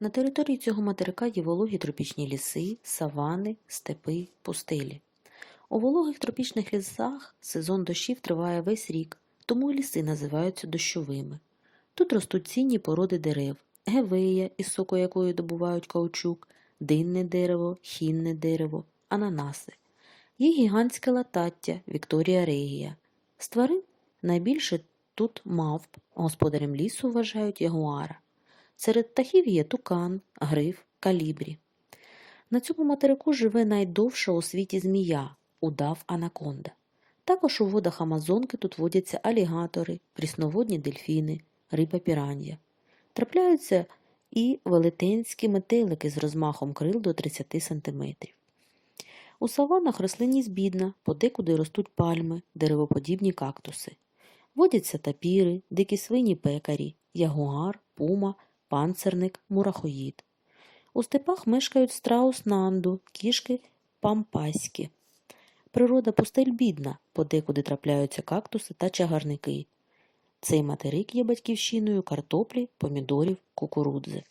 На території цього материка є вологі тропічні ліси, савани, степи, пустелі. У вологих тропічних лісах сезон дощів триває весь рік, тому і ліси називаються дощовими. Тут ростуть цінні породи дерев – гевея, із соку якої добувають каучук, динне дерево, хінне дерево, ананаси. Є гігантське латаття – Вікторія регія. З тварин найбільше тут мавп, господарем лісу вважають ягуара. Серед птахів є тукан, гриф, калібрі. На цьому материку живе найдовша у світі змія – удав-анаконда. Також у водах Амазонки тут водяться алігатори, прісноводні дельфіни, риба піран'я. Трапляються і велетенські метелики з розмахом крил до 30 см. У саванах рослинність бідна, подекуди ростуть пальми, деревоподібні кактуси. Водяться тапіри, дикі свині-пекарі, ягуар, пума, панцирник, мурахоїд. У степах мешкають страус нанду, кішки пампаські. Природа пустель бідна, подекуди трапляються кактуси та чагарники. Цей материк є батьківщиною картоплі, помідорів, кукурудзи.